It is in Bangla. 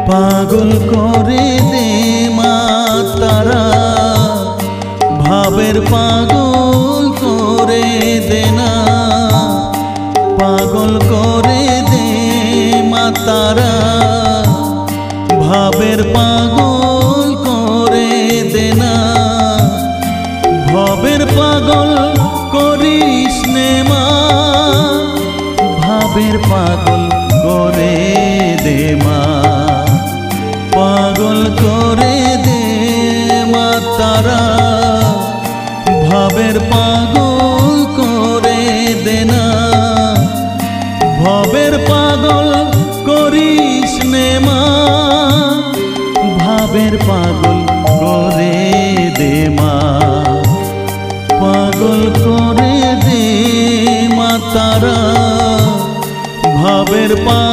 পাগল করে দে মা তারা, ভাবের পাগল করে দে না। পাগল করে দে মা তারা, ভাবের পাগল করে দে না। ভবের পাগল করিস নে মা, ভাবের পাগল করে দে মা। পাগল করে দে মা তারা, ভাবের পাগল করে দে না। ভবের পাগল করিস নে মা, ভাবের পাগল করে দে মা। পাগল করে দে মা তারা, ভাবের পাগল